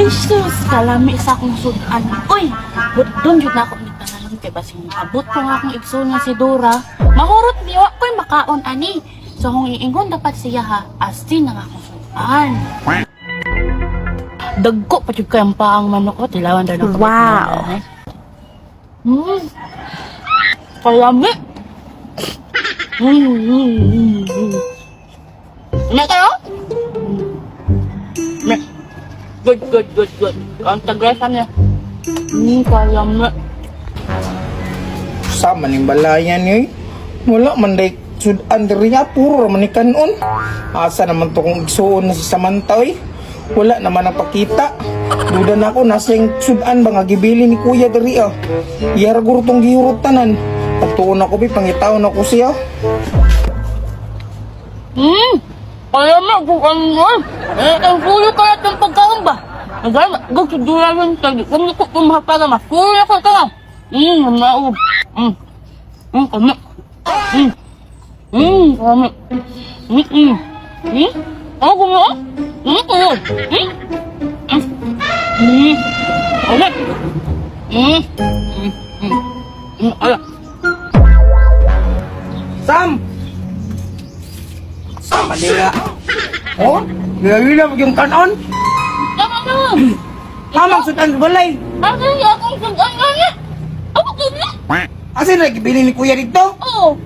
Ay, sus, kalami sa akong sudan. Uy, doon yun na ako nagtanong kay basing abot ko nga akong igsoon nga si Dora. Mahurot niwa ko'y makaon ani. So kung iingon dapat siya ha, astin na nga akong sudan. Dagko pa jud kayang paang manok ko, tilawan daw ng Wow. Kalami. Ano kayo? Good. Ang tagrasan niya. Kalami. Sa manimbalayan niyo wala man day sudan diri nga puro man ni kanon. Asa naman to kung igsuon na sa Samantha oy. Wala naman ang pakita. Duda na ako nasa yung sudan ba nga gibili ni kuya diri ah. Iyara guro tong gihurot tanan. Pagtuon ako bi pangitaw na ko siya. Kalami kung ano. Ang kuyo kaya itong pagkaon ba? Nagala, gagsudulan yung tagi. Kung ko pumahapaga ma. Kuyo ka ka nga. Namaob. Kalami. Kalami. Ano gumawa? Kuyo. Kalami. Ala. Sam! Sam, madira. Oh, gila mo yung kanon. Tama na. Amang sudan sa balay. Ano yung akong sudan nga niya? Ano ganyan? Asa na gibili ni kuya dito? Oo.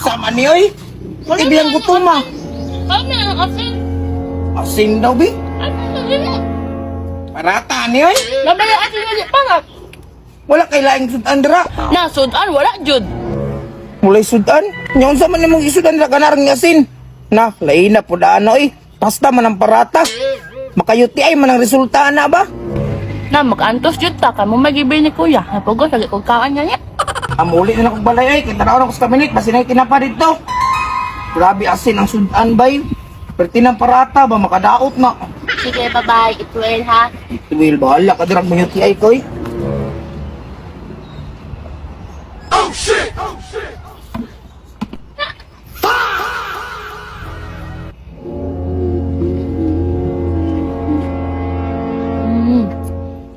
Sama ni oy. Ibiyang gutuma. Kami ang asin. Asin daw bi. Ano na ganyan? Parata ni oy. Labay ang asin nga di pangat. Wala kay laing sudan dira. Na, sudan, wala, Jud. Mulai sudan. Nya unsa man nimong isudan ra kanarang asin? Na, lain na pud ano oy. Basta man ang parata. Makayuti ay man ang resulta na ba? Na, mag-antos, Jud, ta. Kamu magibay ni Kuya. Napagos, lagi kong kaan niya niya. Amuli na akong balay ay. Kita na ako sa kaminit. Basi na kinapa dito. Grabe asin ang sudan bay. Perti ng parata ba makadaot na. Sige, bye-bye. Ituel, ha? Tuwil bahala ka dirang mayuti ay koy.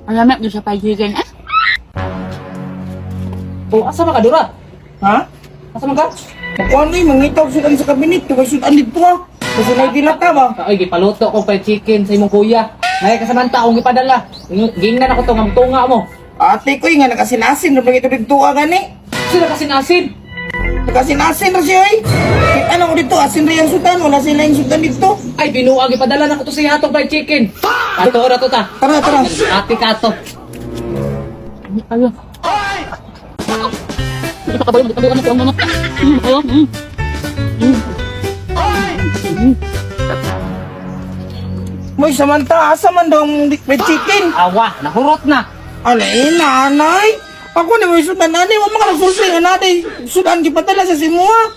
Alam mo, doon sa pagigan, eh? O asa man ka dura? Ha? Asa man ka? Kuan ni mangitaw sudan sa kabinet. Kay sudan dito ha. Kasi na dilata ba? Ay, gipaluto ko pa chicken sa imong kuya. Ngay kasamanta akong ipadala. Gingnan ako tong tunga mo. Ate ko nga nakasinasin na ito dito ka gani. Sila kasi nasin. Nakasinasin na siya ay. Ano ko dito asin rin yung sudan. Wala sila yung sudan dito. Ay, binuang ipadala na ko to sa atong fried chicken. Ato ora to ta. Tara, tara. Ate kato. Ayo. Hindi pa kabayo, ano ko ang mga. Ayo. Moy Samantha, asa man daw ang fried chicken? Awa, nahurot na. Alay, nanay. Ako na may sudan nanay. Wala ka nagsulti nga nanay. Sudan gipadala sa simua.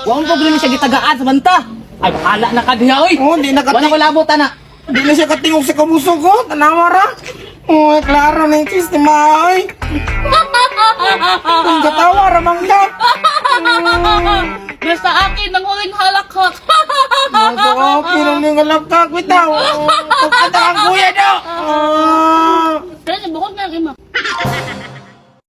Wa mo problema siya gitagaan sa banta. Ay, bahala na ka diha oy. Oh, di na Wala ko labot ana. Di na siya katingog sa kabuso ko. Tanawara. Oh, klaro na yung sistema ay. Ang katawa, ramang ka. Nasa akin, ang huling halakhak. Okay, nang mga lapkak. Wait daw. Pagkata ang kuya daw.